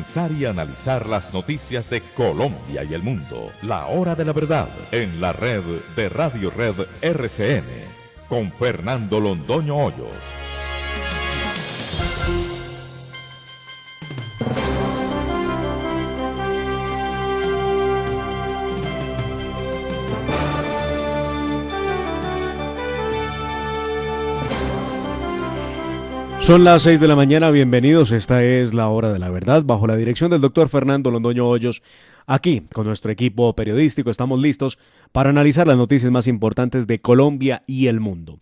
pensar y analizar las noticias de Colombia y el mundo. La Hora de la Verdad, en la red de Radio Red RCN, con Fernando Londoño Hoyos. Son las 6 de la mañana, bienvenidos, esta es La Hora de la Verdad, bajo la dirección del doctor Fernando Londoño Hoyos. Aquí, con nuestro equipo periodístico, estamos listos para analizar las noticias más importantes de Colombia y el mundo.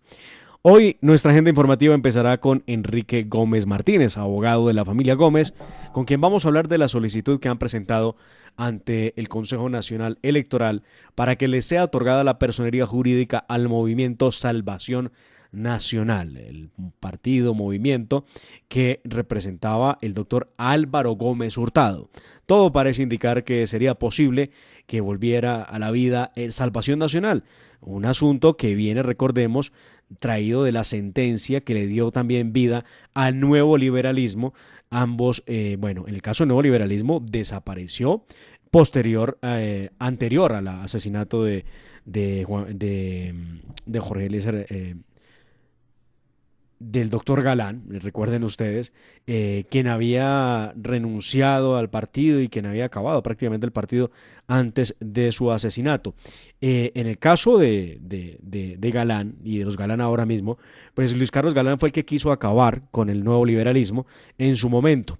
Hoy nuestra agenda informativa empezará con Enrique Gómez Martínez, abogado de la familia Gómez, con quien vamos a hablar de la solicitud que han presentado ante el Consejo Nacional Electoral para que le sea otorgada la personería jurídica al movimiento Salvación Nacional, el movimiento que representaba el doctor Álvaro Gómez Hurtado. Todo parece indicar que sería posible que volviera a la vida el Salvación Nacional, un asunto que viene, recordemos, traído de la sentencia que le dio también vida al nuevo liberalismo. Ambos, en el caso del nuevo liberalismo desapareció anterior al asesinato de Jorge Eliezer, del doctor Galán, recuerden ustedes, quien había renunciado al partido y quien había acabado prácticamente el partido antes de su asesinato. En el caso de Galán y de los Galán ahora mismo, pues Luis Carlos Galán fue el que quiso acabar con el nuevo liberalismo en su momento.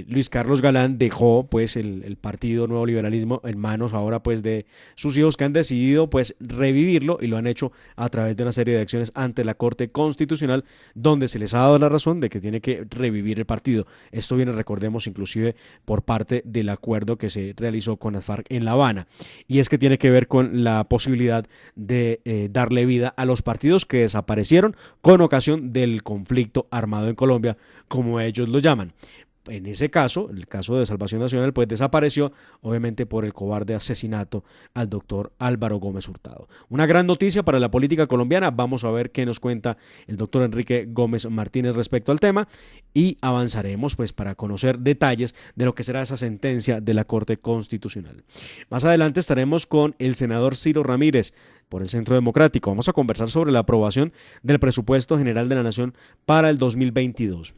Luis Carlos Galán dejó pues el partido Nuevo Liberalismo en manos ahora pues de sus hijos, que han decidido pues revivirlo y lo han hecho a través de una serie de acciones ante la Corte Constitucional, donde se les ha dado la razón de que tiene que revivir el partido. Esto viene, recordemos, inclusive por parte del acuerdo que se realizó con las FARC en La Habana, y es que tiene que ver con la posibilidad de darle vida a los partidos que desaparecieron con ocasión del conflicto armado en Colombia, como ellos lo llaman. En ese caso, el caso de Salvación Nacional, pues desapareció, obviamente por el cobarde asesinato al doctor Álvaro Gómez Hurtado. Una gran noticia para la política colombiana. Vamos a ver qué nos cuenta el doctor Enrique Gómez Martínez respecto al tema, y avanzaremos pues para conocer detalles de lo que será esa sentencia de la Corte Constitucional. Más adelante estaremos con el senador Ciro Ramírez por el Centro Democrático. Vamos a conversar sobre la aprobación del presupuesto general de la Nación para el 2022.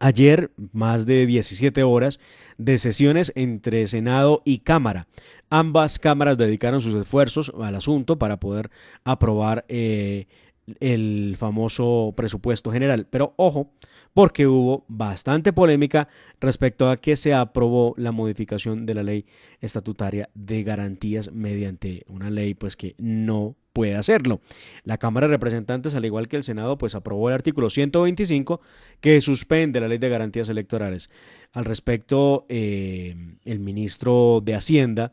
Ayer, más de 17 horas de sesiones entre Senado y Cámara. Ambas cámaras dedicaron sus esfuerzos al asunto para poder aprobar el famoso presupuesto general. Pero ojo, porque hubo bastante polémica respecto a que se aprobó la modificación de la ley estatutaria de garantías mediante una ley pues que no puede hacerlo. La Cámara de Representantes, al igual que el Senado, pues aprobó el artículo 125 que suspende la ley de garantías electorales. Al respecto, el ministro de Hacienda,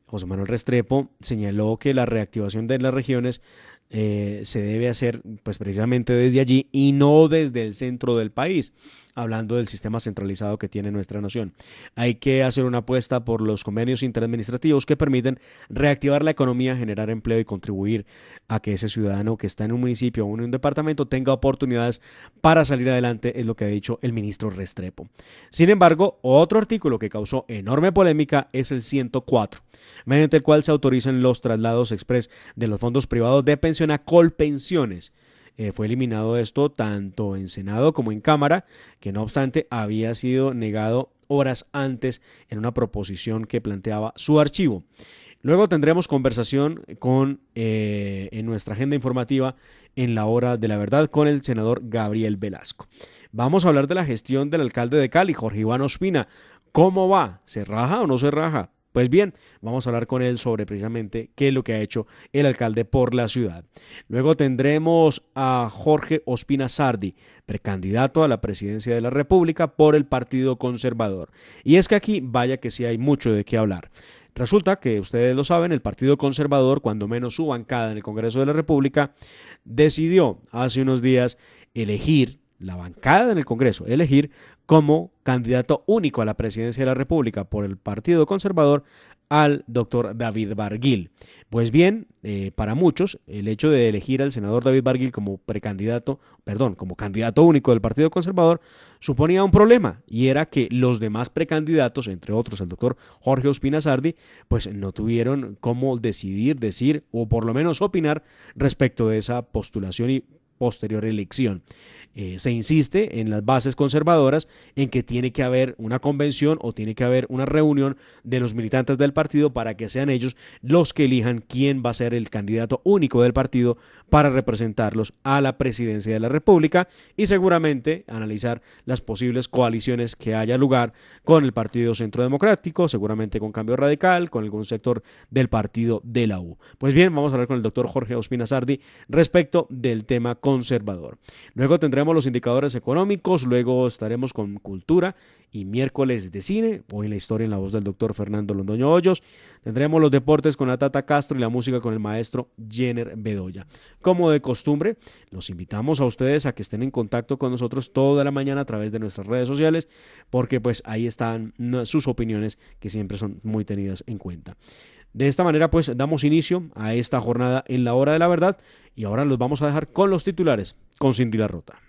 José Manuel Restrepo, señaló que la reactivación de las regiones se debe hacer pues precisamente desde allí y no desde el centro del país, hablando del sistema centralizado que tiene nuestra nación. Hay que hacer una apuesta por los convenios interadministrativos que permiten reactivar la economía, generar empleo y contribuir a que ese ciudadano que está en un municipio o en un departamento tenga oportunidades para salir adelante, es lo que ha dicho el ministro Restrepo. Sin embargo, otro artículo que causó enorme polémica es el 104, mediante el cual se autorizan los traslados express de los fondos privados de pensión a Colpensiones. Fue eliminado esto tanto en Senado como en Cámara, que no obstante había sido negado horas antes en una proposición que planteaba su archivo. Luego tendremos conversación en nuestra agenda informativa en la Hora de la Verdad con el senador Gabriel Velasco. Vamos a hablar de la gestión del alcalde de Cali, Jorge Iván Ospina. ¿Cómo va? ¿Se raja o no se raja? Pues bien, vamos a hablar con él sobre precisamente qué es lo que ha hecho el alcalde por la ciudad. Luego tendremos a Jorge Ospina Sardi, precandidato a la presidencia de la República por el Partido Conservador. Y es que aquí, vaya que sí hay mucho de qué hablar. Resulta que, ustedes lo saben, el Partido Conservador, cuando menos su bancada en el Congreso de la República, decidió hace unos días elegir la bancada en el Congreso, elegir como candidato único a la presidencia de la República por el Partido Conservador al doctor David Barguil. Pues bien, para muchos, el hecho de elegir al senador David Barguil como como candidato único del Partido Conservador, suponía un problema, y era que los demás precandidatos, entre otros el doctor Jorge Ospina Sardi, pues no tuvieron cómo decidir, decir o por lo menos opinar respecto de esa postulación y posterior elección. Se insiste en las bases conservadoras en que tiene que haber una convención o tiene que haber una reunión de los militantes del partido para que sean ellos los que elijan quién va a ser el candidato único del partido para representarlos a la presidencia de la República y seguramente analizar las posibles coaliciones que haya lugar con el Partido Centro Democrático, seguramente con Cambio Radical, con algún sector del partido de la U. Pues bien, vamos a hablar con el doctor Jorge Ospina Sardi respecto del tema conservador. Luego tendremos los indicadores económicos, luego estaremos con cultura y miércoles de cine, hoy la historia en la voz del doctor Fernando Londoño Hoyos. Tendremos los deportes con la Tata Castro y la música con el maestro Jenner Bedoya. Como de costumbre, los invitamos a ustedes a que estén en contacto con nosotros toda la mañana a través de nuestras redes sociales, porque pues ahí están sus opiniones que siempre son muy tenidas en cuenta. De esta manera pues damos inicio a esta jornada en la hora de la verdad y ahora los vamos a dejar con los titulares con Cindy Larrota.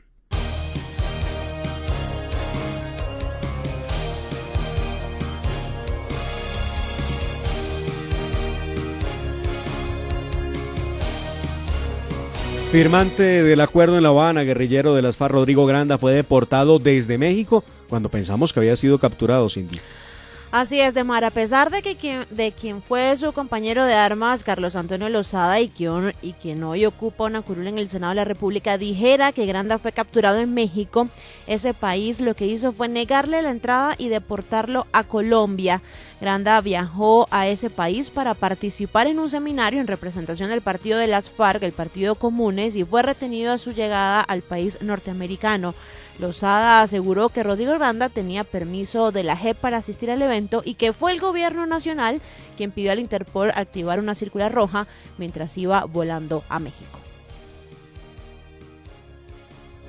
Firmante del acuerdo en La Habana, guerrillero de las FARC Rodrigo Granda fue deportado desde México cuando pensamos que había sido capturado, Cindy. Así es, Demar, a pesar de quien fue su compañero de armas, Carlos Antonio Lozada, y quien hoy ocupa una curul en el Senado de la República, dijera que Granda fue capturado en México, ese país lo que hizo fue negarle la entrada y deportarlo a Colombia. Granda viajó a ese país para participar en un seminario en representación del partido de las FARC, el Partido Comunes, y fue retenido a su llegada al país norteamericano. Lozada aseguró que Rodrigo Granda tenía permiso de la JEP para asistir al evento y que fue el gobierno nacional quien pidió al Interpol activar una circular roja mientras iba volando a México.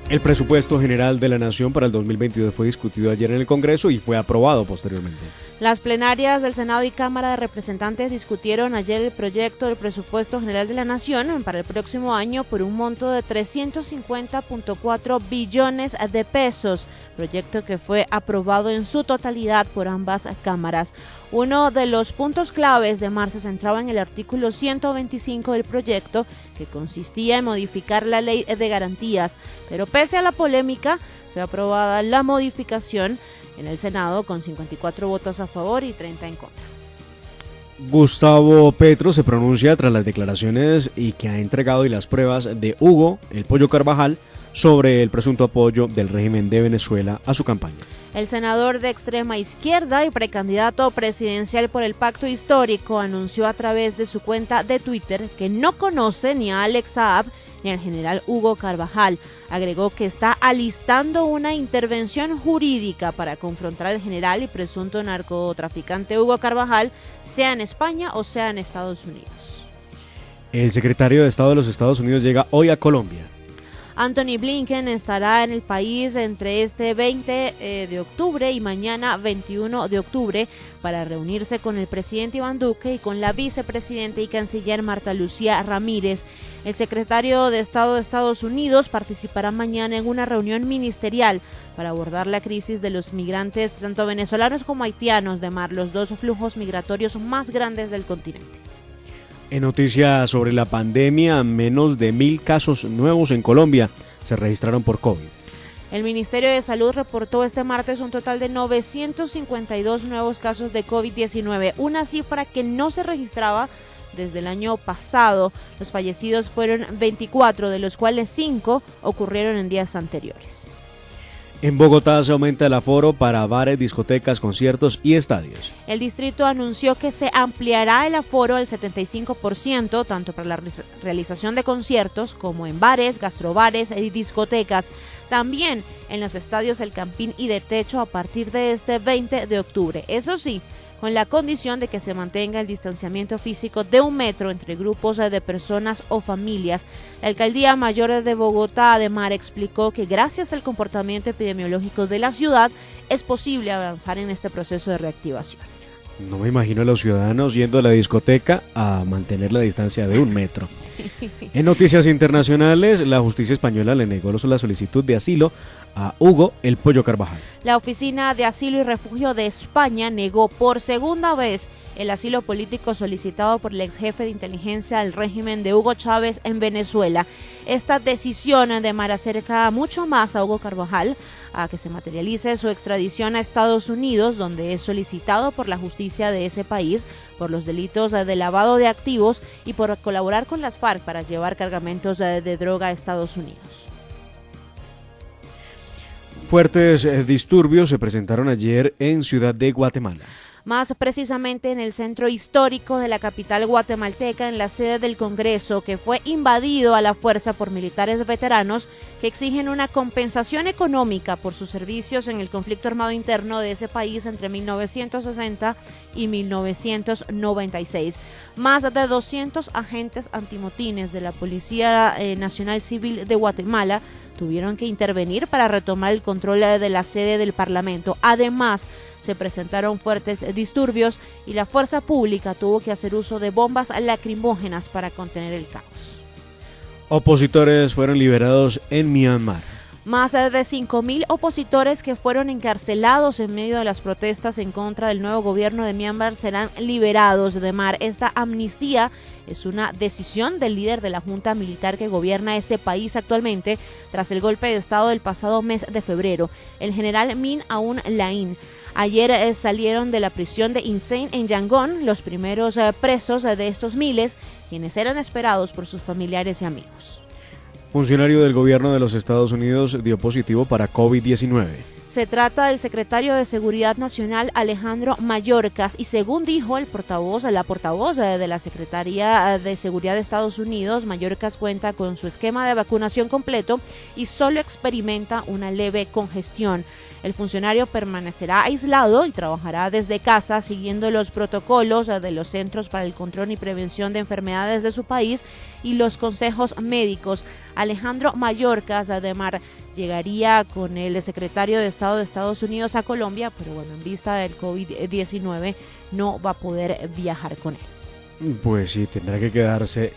El presupuesto general de la Nación para el 2022 fue discutido ayer en el Congreso y fue aprobado posteriormente. Las plenarias del Senado y Cámara de Representantes discutieron ayer el proyecto del presupuesto general de la Nación para el próximo año por un monto de 350.4 billones de pesos, proyecto que fue aprobado en su totalidad por ambas cámaras. Uno de los puntos claves de marzo se centraba en el artículo 125 del proyecto, que consistía en modificar la ley de garantías, pero pese a la polémica, fue aprobada la modificación en el Senado con 54 votos a favor y 30 en contra. Gustavo Petro se pronuncia tras las declaraciones y que ha entregado y las pruebas de Hugo El Pollo Carvajal sobre el presunto apoyo del régimen de Venezuela a su campaña. El senador de extrema izquierda y precandidato presidencial por el Pacto Histórico anunció a través de su cuenta de Twitter que no conoce ni a Alex Saab ni al general Hugo Carvajal. Agregó que está alistando una intervención jurídica para confrontar al general y presunto narcotraficante Hugo Carvajal, sea en España o sea en Estados Unidos. El secretario de Estado de los Estados Unidos llega hoy a Colombia. Anthony Blinken estará en el país entre este 20 de octubre y mañana 21 de octubre para reunirse con el presidente Iván Duque y con la vicepresidenta y canciller Marta Lucía Ramírez. El secretario de Estado de Estados Unidos participará mañana en una reunión ministerial para abordar la crisis de los migrantes, tanto venezolanos como haitianos, los dos flujos migratorios más grandes del continente. En noticias sobre la pandemia, menos de 1.000 casos nuevos en Colombia se registraron por COVID. El Ministerio de Salud reportó este martes un total de 952 nuevos casos de COVID-19, una cifra que no se registraba desde el año pasado. Los fallecidos fueron 24, de los cuales 5 ocurrieron en días anteriores. En Bogotá se aumenta el aforo para bares, discotecas, conciertos y estadios. El distrito anunció que se ampliará el aforo al 75%, tanto para la realización de conciertos como en bares, gastrobares y discotecas. También en los estadios El Campín y de Techo a partir de este 20 de octubre. Eso sí, con la condición de que se mantenga el distanciamiento físico de 1 metro entre grupos de personas o familias. La Alcaldía Mayor de Bogotá, ADEMAR, explicó que gracias al comportamiento epidemiológico de la ciudad es posible avanzar en este proceso de reactivación. No me imagino a los ciudadanos yendo a la discoteca a mantener la distancia de 1 metro. Sí. En noticias internacionales, la justicia española le negó la solicitud de asilo a Hugo El Pollo Carvajal. La Oficina de Asilo y Refugio de España negó por segunda vez el asilo político solicitado por el ex jefe de inteligencia del régimen de Hugo Chávez en Venezuela. Esta decisión acerca mucho más a Hugo Carvajal a que se materialice su extradición a Estados Unidos, donde es solicitado por la justicia de ese país por los delitos de lavado de activos y por colaborar con las FARC para llevar cargamentos de droga a Estados Unidos. Fuertes disturbios se presentaron ayer en Ciudad de Guatemala. Más precisamente en el centro histórico de la capital guatemalteca, en la sede del Congreso, que fue invadido a la fuerza por militares veteranos que exigen una compensación económica por sus servicios en el conflicto armado interno de ese país entre 1960 y 1996. Más de 200 agentes antimotines de la Policía Nacional Civil de Guatemala tuvieron que intervenir para retomar el control de la sede del Parlamento. Además, se presentaron fuertes disturbios y la fuerza pública tuvo que hacer uso de bombas lacrimógenas para contener el caos. Opositores fueron liberados en Myanmar. Más de 5.000 opositores que fueron encarcelados en medio de las protestas en contra del nuevo gobierno de Myanmar serán liberados de mar. Esta amnistía es una decisión del líder de la junta militar que gobierna ese país actualmente tras el golpe de estado del pasado mes de febrero. El general Min Aung Hlaing. Ayer salieron de la prisión de Insein en Yangon los primeros presos de estos miles, quienes eran esperados por sus familiares y amigos. Funcionario del gobierno de los Estados Unidos dio positivo para COVID-19. Se trata del secretario de Seguridad Nacional Alejandro Mayorkas y según dijo la portavoz de la Secretaría de Seguridad de Estados Unidos, Mayorkas cuenta con su esquema de vacunación completo y solo experimenta una leve congestión. El funcionario permanecerá aislado y trabajará desde casa siguiendo los protocolos de los Centros para el Control y Prevención de Enfermedades de su país y los consejos médicos. Alejandro Mayorkas, además, llegaría con el secretario de Estado de Estados Unidos a Colombia, pero bueno, en vista del COVID-19 no va a poder viajar con él. Pues sí, tendrá que quedarse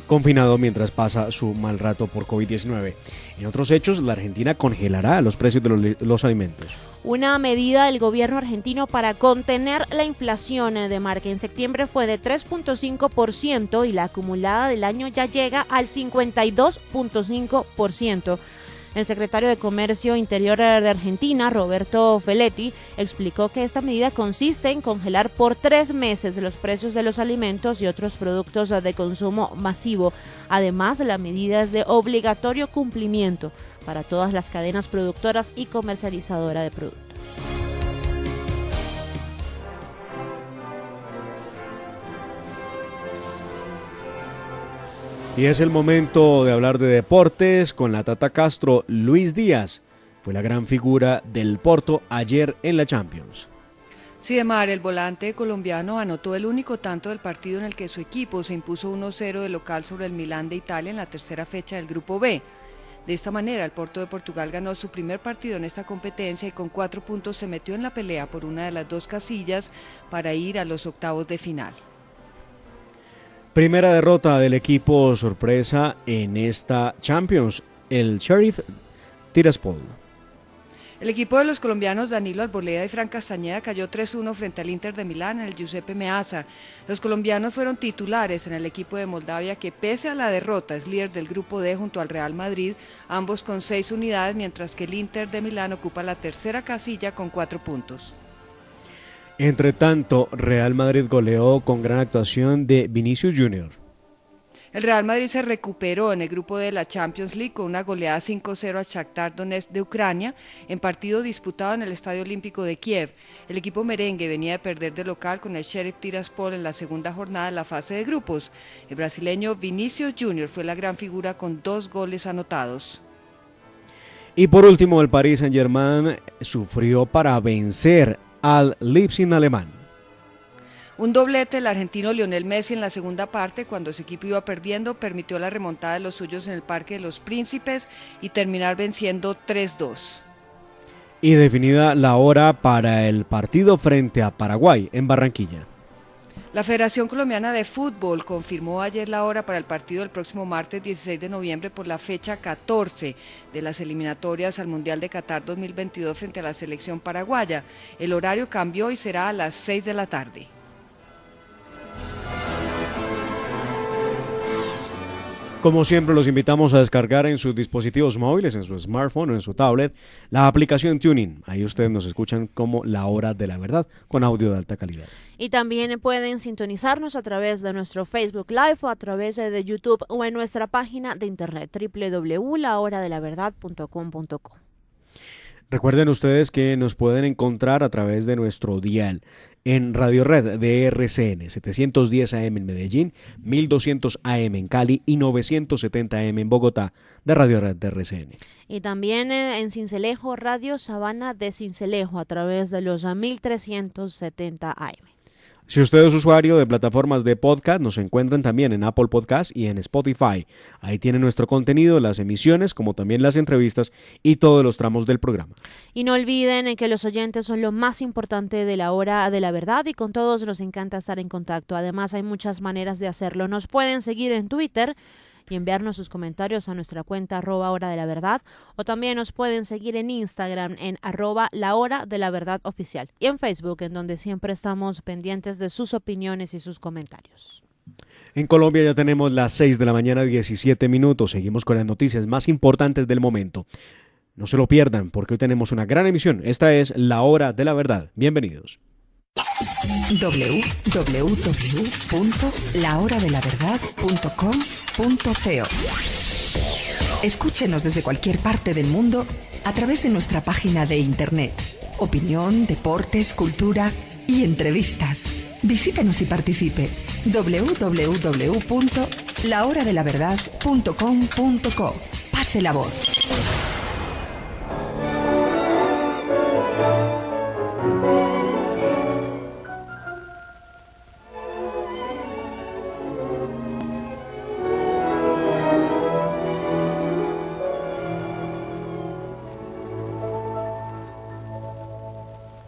confinado mientras pasa su mal rato por COVID-19. En otros hechos, la Argentina congelará los precios de los alimentos. Una medida del gobierno argentino para contener la inflación de mar, que en septiembre fue de 3.5% y la acumulada del año ya llega al 52.5%. El secretario de Comercio Interior de Argentina, Roberto Feletti, explicó que esta medida consiste en congelar por 3 meses los precios de los alimentos y otros productos de consumo masivo. Además, la medida es de obligatorio cumplimiento para todas las cadenas productoras y comercializadoras de productos. Y es el momento de hablar de deportes con la Tata Castro. Luis Díaz fue la gran figura del Porto ayer en la Champions. Sí, Demar, el volante colombiano anotó el único tanto del partido en el que su equipo se impuso 1-0 de local sobre el Milán de Italia en la tercera fecha del Grupo B. De esta manera, el Porto de Portugal ganó su primer partido en esta competencia y con 4 puntos se metió en la pelea por una de las 2 casillas para ir a los octavos de final. Primera derrota del equipo sorpresa en esta Champions, el Sheriff Tiraspol. El equipo de los colombianos Danilo Arboleda y Fran Castañeda cayó 3-1 frente al Inter de Milán en el Giuseppe Meazza. Los colombianos fueron titulares en el equipo de Moldavia que pese a la derrota es líder del grupo D junto al Real Madrid, ambos con 6 unidades, mientras que el Inter de Milán ocupa la tercera casilla con 4 puntos. Entre tanto, Real Madrid goleó con gran actuación de Vinicius Junior. El Real Madrid se recuperó en el grupo de la Champions League con una goleada 5-0 al Shakhtar Donetsk de Ucrania en partido disputado en el Estadio Olímpico de Kiev. El equipo merengue venía de perder de local con el Sheriff Tiraspol en la segunda jornada de la fase de grupos. El brasileño Vinicius Junior fue la gran figura con 2 goles anotados. Y por último, el Paris Saint-Germain sufrió para vencer al Leipzig alemán. Un doblete del argentino Lionel Messi en la segunda parte, cuando su equipo iba perdiendo, permitió la remontada de los suyos en el Parque de los Príncipes y terminar venciendo 3-2. Y definida la hora para el partido frente a Paraguay en Barranquilla. La Federación Colombiana de Fútbol confirmó ayer la hora para el partido del próximo martes 16 de noviembre por la fecha 14 de las eliminatorias al Mundial de Qatar 2022 frente a la selección paraguaya. El horario cambió y será a las 6 de la tarde. Como siempre, los invitamos a descargar en sus dispositivos móviles, en su smartphone o en su tablet, la aplicación TuneIn. Ahí ustedes nos escuchan como La Hora de la Verdad, con audio de alta calidad. Y también pueden sintonizarnos a través de nuestro Facebook Live o a través de YouTube o en nuestra página de internet www.lahoradelaverdad.com.co. Recuerden ustedes que nos pueden encontrar a través de nuestro dial en Radio Red de RCN, 710 AM en Medellín, 1200 AM en Cali y 970 AM en Bogotá de Radio Red de RCN. Y también en Sincelejo, Radio Sabana de Sincelejo a través de los 1370 AM. Si usted es usuario de plataformas de podcast, nos encuentran también en Apple Podcast y en Spotify. Ahí tiene nuestro contenido, las emisiones, como también las entrevistas y todos los tramos del programa. Y no olviden que los oyentes son lo más importante de La Hora de la Verdad y con todos nos encanta estar en contacto. Además, hay muchas maneras de hacerlo. Nos pueden seguir en Twitter y enviarnos sus comentarios a nuestra cuenta @Hora de la Verdad, o también nos pueden seguir en Instagram en @LaHoraDeLaVerdadOficial y en Facebook, en donde siempre estamos pendientes de sus opiniones y sus comentarios. En Colombia ya tenemos las 6 de la mañana, 17 minutos. Seguimos con las noticias más importantes del momento. No se lo pierdan porque hoy tenemos una gran emisión. Esta es La Hora de la Verdad. Bienvenidos. www.lahoradelaverdad.com.co. Escúchenos desde cualquier parte del mundo a través de nuestra página de internet. Opinión, deportes, cultura y entrevistas. Visítenos y participe. www.lahoradelaverdad.com.co. Pase la voz.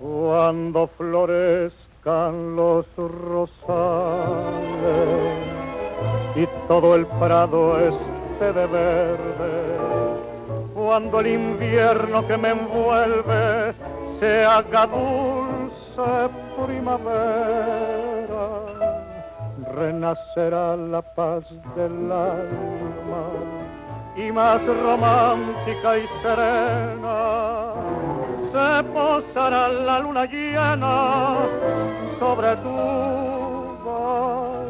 Cuando florezcan los rosales y todo el prado esté de verde, cuando el invierno que me envuelve se haga dulce primavera, renacerá la paz del alma y más romántica y serena se posará la luna llena sobre tu balcón,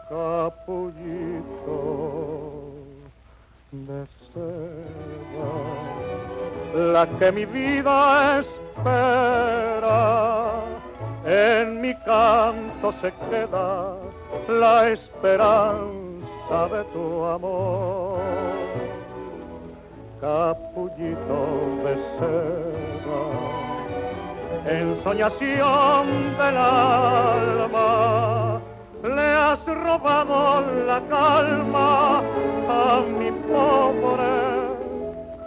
capullito de seda, la que mi vida espera. En mi canto se queda la esperanza de tu amor, capullito de seda, ensoñación del alma, le has robado la calma a mi pobre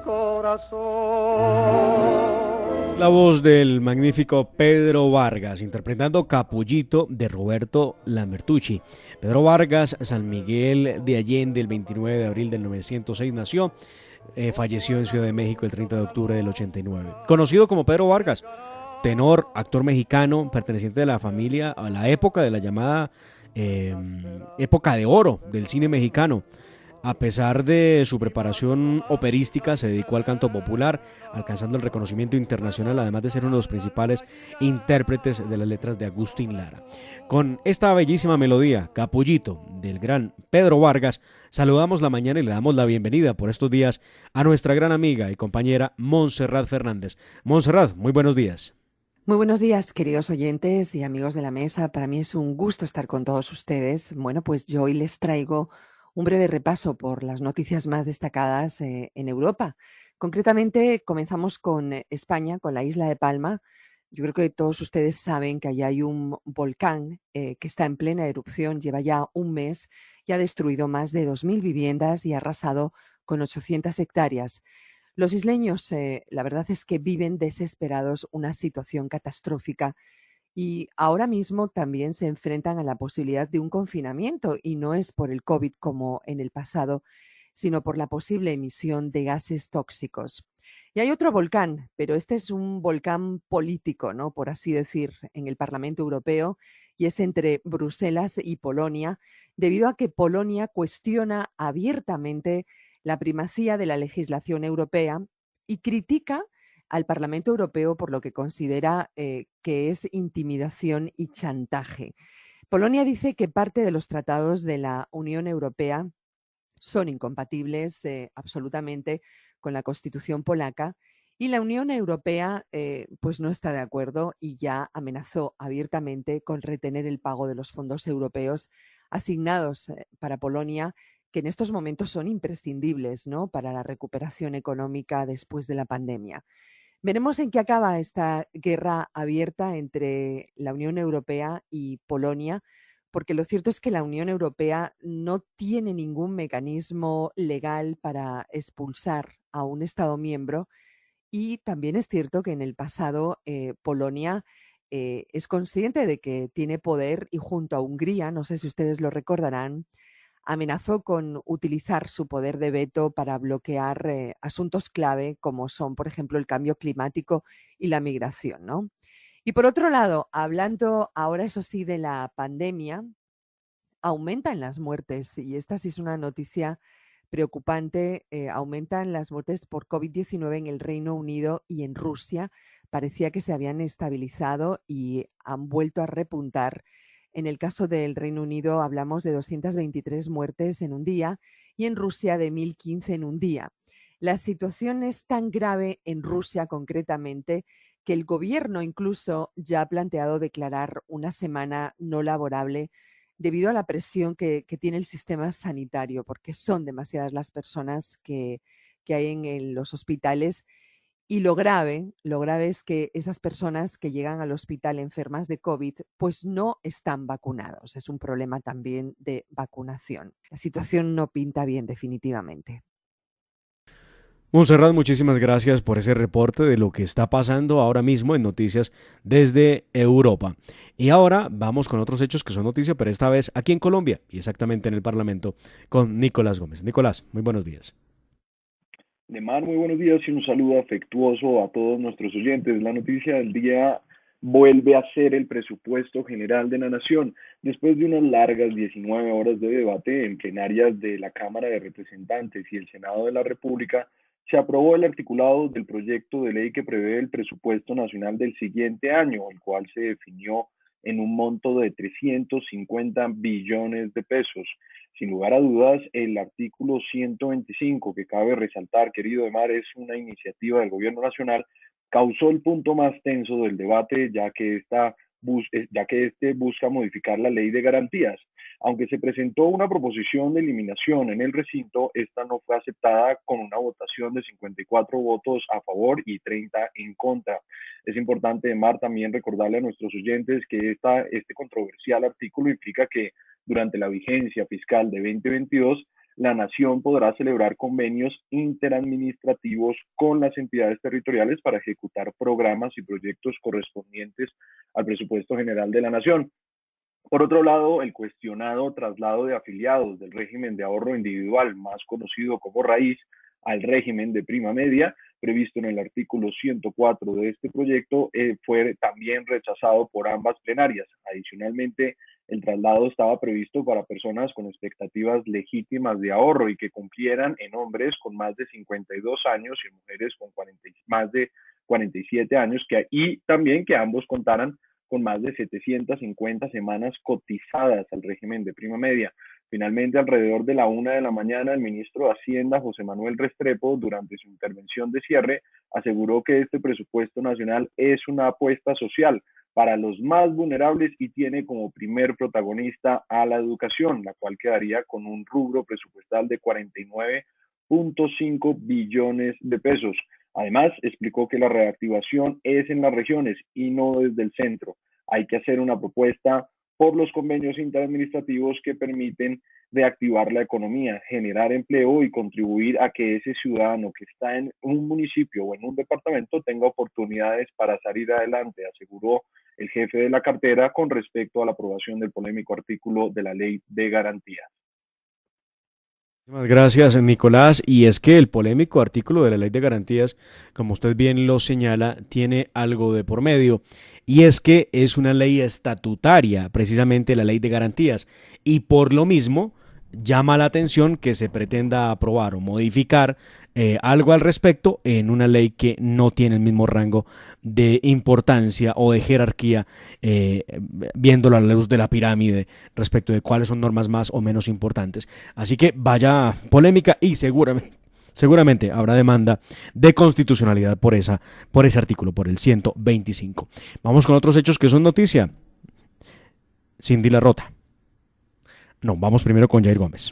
corazón. La voz del magnífico Pedro Vargas, interpretando Capullito de Roberto Lambertucci. Pedro Vargas, San Miguel de Allende, el 29 de abril del 1906 nació. Falleció en Ciudad de México el 30 de octubre del 89. Conocido como Pedro Vargas, tenor, actor mexicano, perteneciente de la familia a la época de la llamada época de oro del cine mexicano. A pesar de su preparación operística, se dedicó al canto popular, alcanzando el reconocimiento internacional, además de ser uno de los principales intérpretes de las letras de Agustín Lara. Con esta bellísima melodía, Capullito, del gran Pedro Vargas, saludamos la mañana y le damos la bienvenida por estos días a nuestra gran amiga y compañera Montserrat Fernández. Montserrat, muy buenos días. Muy buenos días, queridos oyentes y amigos de la mesa. Para mí es un gusto estar con todos ustedes. Bueno, pues yo hoy les traigo un breve repaso por las noticias más destacadas en Europa. Concretamente, comenzamos con España, con la isla de Palma, Yo creo que todos ustedes saben que allá hay un volcán que está en plena erupción, lleva ya un mes y ha destruido más de 2.000 viviendas y ha arrasado con 800 hectáreas. Los isleños, la verdad es que viven desesperados una situación catastrófica y ahora mismo también se enfrentan a la posibilidad de un confinamiento y no es por el COVID como en el pasado, sino por la posible emisión de gases tóxicos. Y hay otro volcán, pero este es un volcán político, ¿no? Por así decir, en el Parlamento Europeo y es entre Bruselas y Polonia, debido a que Polonia cuestiona abiertamente la primacía de la legislación europea y critica al Parlamento Europeo por lo que considera que es intimidación y chantaje. Polonia dice que parte de los tratados de la Unión Europea son incompatibles absolutamente con la Constitución polaca y la Unión Europea pues no está de acuerdo y ya amenazó abiertamente con retener el pago de los fondos europeos asignados para Polonia, que en estos momentos son imprescindibles, ¿no?, para la recuperación económica después de la pandemia. Veremos en qué acaba esta guerra abierta entre la Unión Europea y Polonia, porque lo cierto es que la Unión Europea no tiene ningún mecanismo legal para expulsar a un Estado miembro y también es cierto que en el pasado Polonia es consciente de que tiene poder y junto a Hungría, no sé si ustedes lo recordarán, amenazó con utilizar su poder de veto para bloquear asuntos clave como son, por ejemplo, el cambio climático y la migración, ¿no? Y por otro lado, hablando ahora, eso sí, de la pandemia, aumentan las muertes y esta sí es una noticia preocupante. Aumentan las muertes por COVID-19 en el Reino Unido y en Rusia. Parecía que se habían estabilizado y han vuelto a repuntar. En el caso del Reino Unido hablamos de 223 muertes en un día y en Rusia de 1.015 en un día. La situación es tan grave en Rusia concretamente que el gobierno incluso ya ha planteado declarar una semana no laborable debido a la presión que tiene el sistema sanitario, porque son demasiadas las personas que hay en los hospitales. Y lo grave es que esas personas que llegan al hospital enfermas de COVID, pues no están vacunados. Es un problema también de vacunación. La situación no pinta bien definitivamente. Montserrat, muchísimas gracias por ese reporte de lo que está pasando ahora mismo en noticias desde Europa. Y ahora vamos con otros hechos que son noticia, pero esta vez aquí en Colombia y exactamente en el Parlamento con Nicolás Gómez. Nicolás, muy buenos días. Neymar, muy buenos días y un saludo afectuoso a todos nuestros oyentes. La noticia del día vuelve a ser el presupuesto general de la Nación. Después de unas largas 19 horas de debate en plenarias de la Cámara de Representantes y el Senado de la República, se aprobó el articulado del proyecto de ley que prevé el presupuesto nacional del siguiente año, el cual se definió en un monto de 350 billones de pesos. Sin lugar a dudas, el artículo 125, que cabe resaltar, querido Emar, es una iniciativa del Gobierno Nacional, causó el punto más tenso del debate, ya que este busca modificar la ley de garantías. Aunque se presentó una proposición de eliminación en el recinto, esta no fue aceptada con una votación de 54 votos a favor y 30 en contra. Es importante, Emar, también recordarle a nuestros oyentes que este controversial artículo implica que durante la vigencia fiscal de 2022, la Nación podrá celebrar convenios interadministrativos con las entidades territoriales para ejecutar programas y proyectos correspondientes al presupuesto general de la Nación. Por otro lado, el cuestionado traslado de afiliados del régimen de ahorro individual, más conocido como raíz, al régimen de prima media, previsto en el artículo 104 de este proyecto, fue también rechazado por ambas plenarias. Adicionalmente, el traslado estaba previsto para personas con expectativas legítimas de ahorro y que cumplieran en hombres con más de 52 años y en mujeres con más de 47 años, y también que ambos contaran con más de 750 semanas cotizadas al régimen de prima media. Finalmente, alrededor de la 1 de la mañana, el ministro de Hacienda, José Manuel Restrepo, durante su intervención de cierre, aseguró que este presupuesto nacional es una apuesta social para los más vulnerables y tiene como primer protagonista a la educación, la cual quedaría con un rubro presupuestal de 49.5 billones de pesos. Además, explicó que la reactivación es en las regiones y no desde el centro. Hay que hacer una propuesta por los convenios interadministrativos que permiten reactivar la economía, generar empleo y contribuir a que ese ciudadano que está en un municipio o en un departamento tenga oportunidades para salir adelante, aseguró el jefe de la cartera con respecto a la aprobación del polémico artículo de la Ley de Garantías. Muchas gracias, Nicolás. Y es que el polémico artículo de la Ley de Garantías, como usted bien lo señala, tiene algo de por medio. Y es que es una ley estatutaria, precisamente la Ley de Garantías. Y por lo mismo llama la atención que se pretenda aprobar o modificar algo al respecto en una ley que no tiene el mismo rango de importancia o de jerarquía, viéndolo a la luz de la pirámide respecto de cuáles son normas más o menos importantes. Así que vaya polémica y seguramente habrá demanda de constitucionalidad por ese artículo, por el 125. Vamos con otros hechos que son noticia. Cindy Larrota. No, vamos primero con Jair Gómez.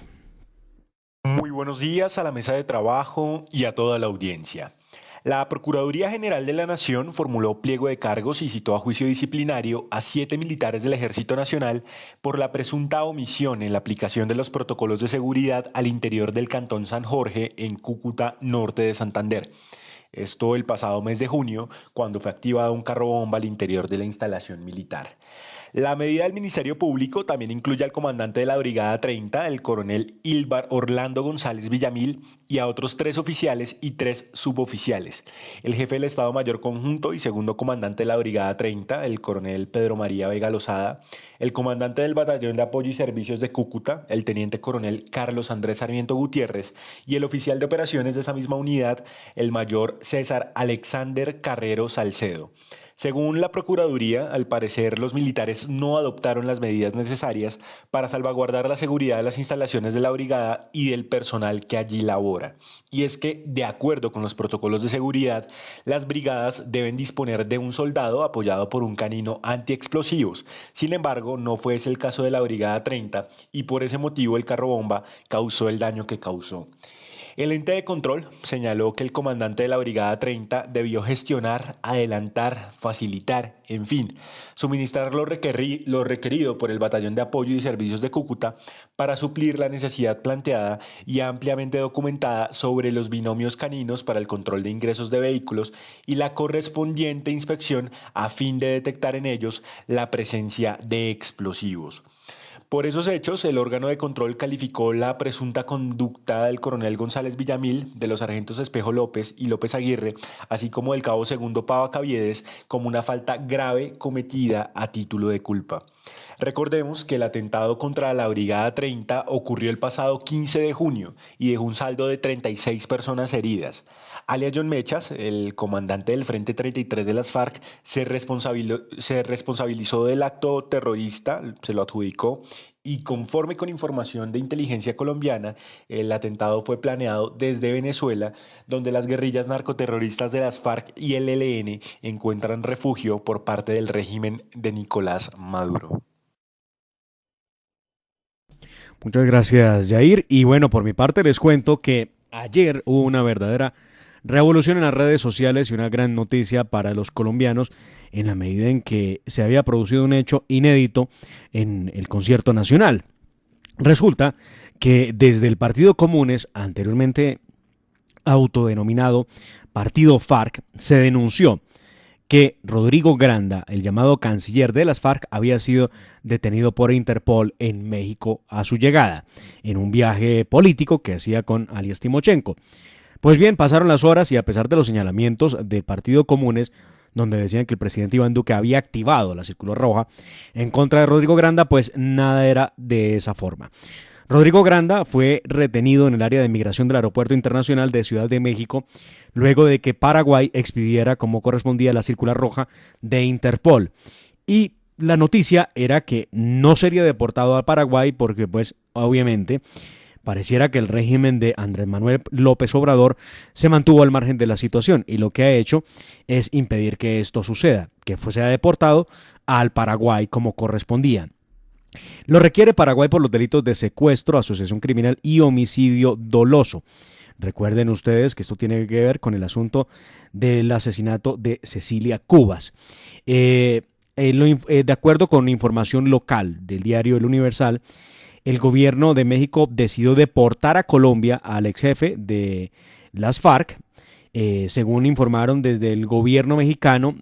Muy buenos días a la mesa de trabajo y a toda la audiencia. La Procuraduría General de la Nación formuló pliego de cargos y citó a juicio disciplinario a 7 militares del Ejército Nacional por la presunta omisión en la aplicación de los protocolos de seguridad al interior del Cantón San Jorge en Cúcuta, norte de Santander. Esto el pasado mes de junio, cuando fue activado un carro bomba al interior de la instalación militar. La medida del Ministerio Público también incluye al comandante de la Brigada 30, el coronel Ilvar Orlando González Villamil, y a otros 3 oficiales y 3 suboficiales. El jefe del Estado Mayor Conjunto y segundo comandante de la Brigada 30, el coronel Pedro María Vega Lozada, el comandante del Batallón de Apoyo y Servicios de Cúcuta, el teniente coronel Carlos Andrés Sarmiento Gutiérrez, y el oficial de operaciones de esa misma unidad, el mayor César Alexander Carrero Salcedo. Según la Procuraduría, al parecer los militares no adoptaron las medidas necesarias para salvaguardar la seguridad de las instalaciones de la brigada y del personal que allí labora. Y es que, de acuerdo con los protocolos de seguridad, las brigadas deben disponer de un soldado apoyado por un canino antiexplosivos. Sin embargo, no fue ese el caso de la Brigada 30 y por ese motivo el carro bomba causó el daño que causó. El ente de control señaló que el comandante de la Brigada 30 debió gestionar, adelantar, facilitar, en fin, suministrar lo requerido por el Batallón de Apoyo y Servicios de Cúcuta para suplir la necesidad planteada y ampliamente documentada sobre los binomios caninos para el control de ingresos de vehículos y la correspondiente inspección a fin de detectar en ellos la presencia de explosivos. Por esos hechos, el órgano de control calificó la presunta conducta del coronel González Villamil, de los sargentos Espejo López y López Aguirre, así como del cabo segundo Pava Caviedes, como una falta grave cometida a título de culpa. Recordemos que el atentado contra la Brigada 30 ocurrió el pasado 15 de junio y dejó un saldo de 36 personas heridas. Alias John Mechas, el comandante del Frente 33 de las FARC, se responsabilizó del acto terrorista, se lo adjudicó, y conforme con información de inteligencia colombiana, el atentado fue planeado desde Venezuela, donde las guerrillas narcoterroristas de las FARC y el ELN encuentran refugio por parte del régimen de Nicolás Maduro. Muchas gracias, Jair. Y bueno, por mi parte les cuento que ayer hubo una verdadera revolución en las redes sociales y una gran noticia para los colombianos en la medida en que se había producido un hecho inédito en el concierto nacional. Resulta que desde el Partido Comunes, anteriormente autodenominado Partido FARC, se denunció que Rodrigo Granda, el llamado canciller de las FARC, había sido detenido por Interpol en México a su llegada, en un viaje político que hacía con alias Timochenko. Pues bien, pasaron las horas y a pesar de los señalamientos del Partido Comunes, donde decían que el presidente Iván Duque había activado la circular roja en contra de Rodrigo Granda, pues nada era de esa forma. Rodrigo Granda fue retenido en el área de migración del Aeropuerto Internacional de Ciudad de México luego de que Paraguay expidiera como correspondía la circular roja de Interpol. Y la noticia era que no sería deportado a Paraguay porque pues obviamente pareciera que el régimen de Andrés Manuel López Obrador se mantuvo al margen de la situación y lo que ha hecho es impedir que esto suceda, que sea deportado al Paraguay como correspondía. Lo requiere Paraguay por los delitos de secuestro, asociación criminal y homicidio doloso. Recuerden ustedes que esto tiene que ver con el asunto del asesinato de Cecilia Cubas. De acuerdo con información local del diario El Universal, el gobierno de México decidió deportar a Colombia al ex jefe de las FARC. Según informaron desde el gobierno mexicano,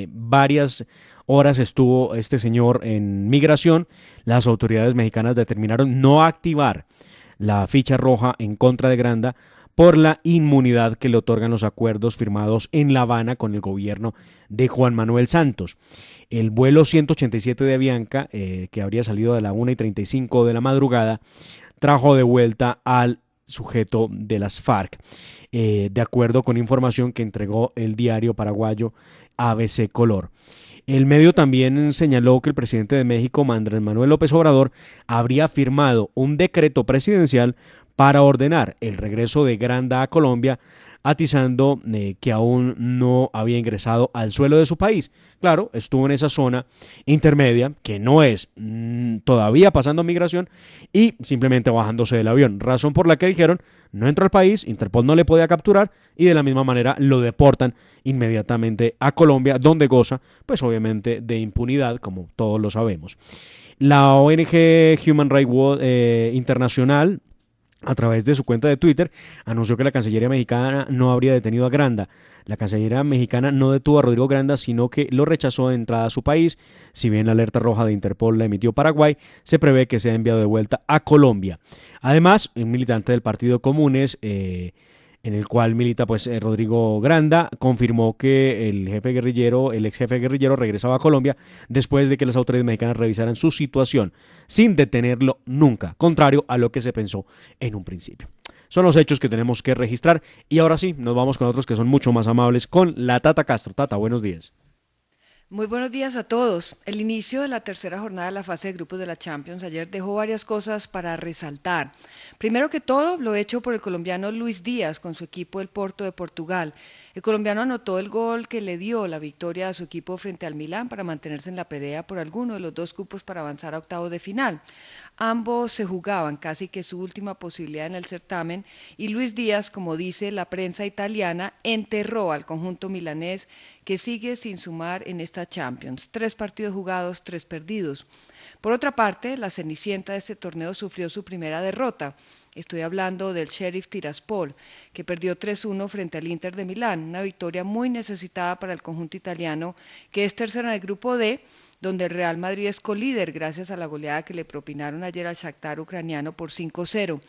varias horas estuvo este señor en migración. Las autoridades mexicanas determinaron no activar la ficha roja en contra de Granda por la inmunidad que le otorgan los acuerdos firmados en La Habana con el gobierno de Juan Manuel Santos. El vuelo 187 de Avianca, que habría salido de la 1:35 de la madrugada, trajo de vuelta al sujeto de las FARC, de acuerdo con información que entregó el diario paraguayo ABC Color. El medio también señaló que el presidente de México, Andrés Manuel López Obrador, habría firmado un decreto presidencial para ordenar el regreso de Granda a Colombia, atizando que aún no había ingresado al suelo de su país. Claro, estuvo en esa zona intermedia, que no es todavía pasando migración, y simplemente bajándose del avión, razón por la que dijeron, no entró al país, Interpol no le podía capturar, y de la misma manera lo deportan inmediatamente a Colombia, donde goza, pues obviamente, de impunidad, como todos lo sabemos. La ONG Human Rights Watch Internacional, a través de su cuenta de Twitter, anunció que la Cancillería mexicana no habría detenido a Granda. La Cancillería mexicana no detuvo a Rodrigo Granda, sino que lo rechazó de entrada a su país. Si bien la alerta roja de Interpol la emitió Paraguay, se prevé que sea enviado de vuelta a Colombia. Además, un militante del Partido Comunes, en el cual milita Rodrigo Granda, confirmó que el ex jefe guerrillero regresaba a Colombia después de que las autoridades mexicanas revisaran su situación, sin detenerlo nunca, contrario a lo que se pensó en un principio. Son los hechos que tenemos que registrar, y ahora sí, nos vamos con otros que son mucho más amables, con la Tata Castro. Tata, buenos días. Muy buenos días a todos. El inicio de la tercera jornada de la fase de grupos de la Champions ayer dejó varias cosas para resaltar. Primero que todo, lo hecho por el colombiano Luis Díaz con su equipo del Porto de Portugal. El colombiano anotó el gol que le dio la victoria a su equipo frente al Milán para mantenerse en la pelea por alguno de los dos cupos para avanzar a octavos de final. Ambos se jugaban casi que su última posibilidad en el certamen, y Luis Díaz, como dice la prensa italiana, enterró al conjunto milanés, que sigue sin sumar en esta Champions. 3 partidos jugados, 3 perdidos. Por otra parte, la cenicienta de este torneo sufrió su primera derrota. Estoy hablando del Sheriff Tiraspol, que perdió 3-1 frente al Inter de Milán, una victoria muy necesitada para el conjunto italiano, que es tercero en el grupo D, donde el Real Madrid es colíder gracias a la goleada que le propinaron ayer al Shakhtar ucraniano por 5-0.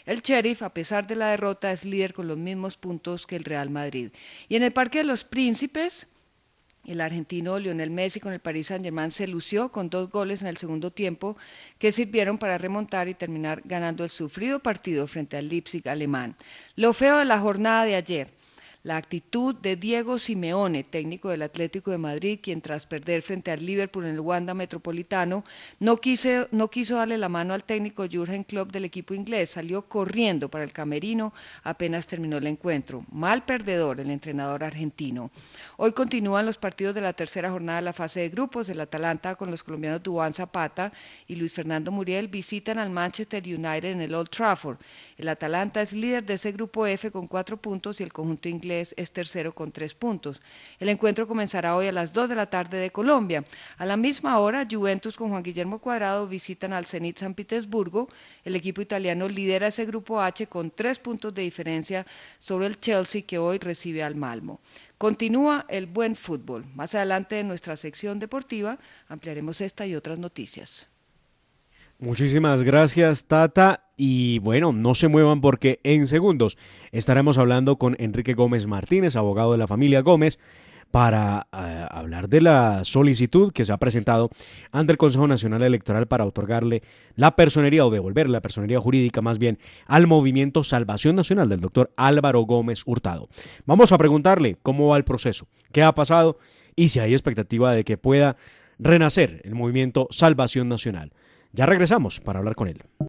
El Sheriff, a pesar de la derrota, es líder con los mismos puntos que el Real Madrid. Y en el Parque de los Príncipes, el argentino Lionel Messi con el Paris Saint-Germain se lució con 2 goles en el segundo tiempo que sirvieron para remontar y terminar ganando el sufrido partido frente al Leipzig alemán. Lo feo de la jornada de ayer: la actitud de Diego Simeone, técnico del Atlético de Madrid, quien tras perder frente al Liverpool en el Wanda Metropolitano, no quiso darle la mano al técnico Jürgen Klopp del equipo inglés, salió corriendo para el camerino apenas terminó el encuentro. Mal perdedor el entrenador argentino. Hoy continúan los partidos de la tercera jornada de la fase de grupos. El Atalanta con los colombianos Duván Zapata y Luis Fernando Muriel visitan al Manchester United en el Old Trafford. El Atalanta es líder de ese grupo F con 4 puntos y el conjunto inglés es tercero con 3 puntos. El encuentro comenzará hoy a las 2 de la tarde de Colombia. A la misma hora, Juventus con Juan Guillermo Cuadrado visitan al Zenit San Petersburgo. El equipo italiano lidera ese grupo H con 3 puntos de diferencia sobre el Chelsea, que hoy recibe al Malmo. Continúa el buen fútbol. Más adelante en nuestra sección deportiva ampliaremos esta y otras noticias. Muchísimas gracias, Tata, y bueno, no se muevan porque en segundos estaremos hablando con Enrique Gómez Martínez, abogado de la familia Gómez, para hablar de la solicitud que se ha presentado ante el Consejo Nacional Electoral para otorgarle la personería, o devolverle la personería jurídica más bien, al Movimiento Salvación Nacional del doctor Álvaro Gómez Hurtado. Vamos a preguntarle cómo va el proceso, qué ha pasado y si hay expectativa de que pueda renacer el Movimiento Salvación Nacional. Ya regresamos para hablar con él.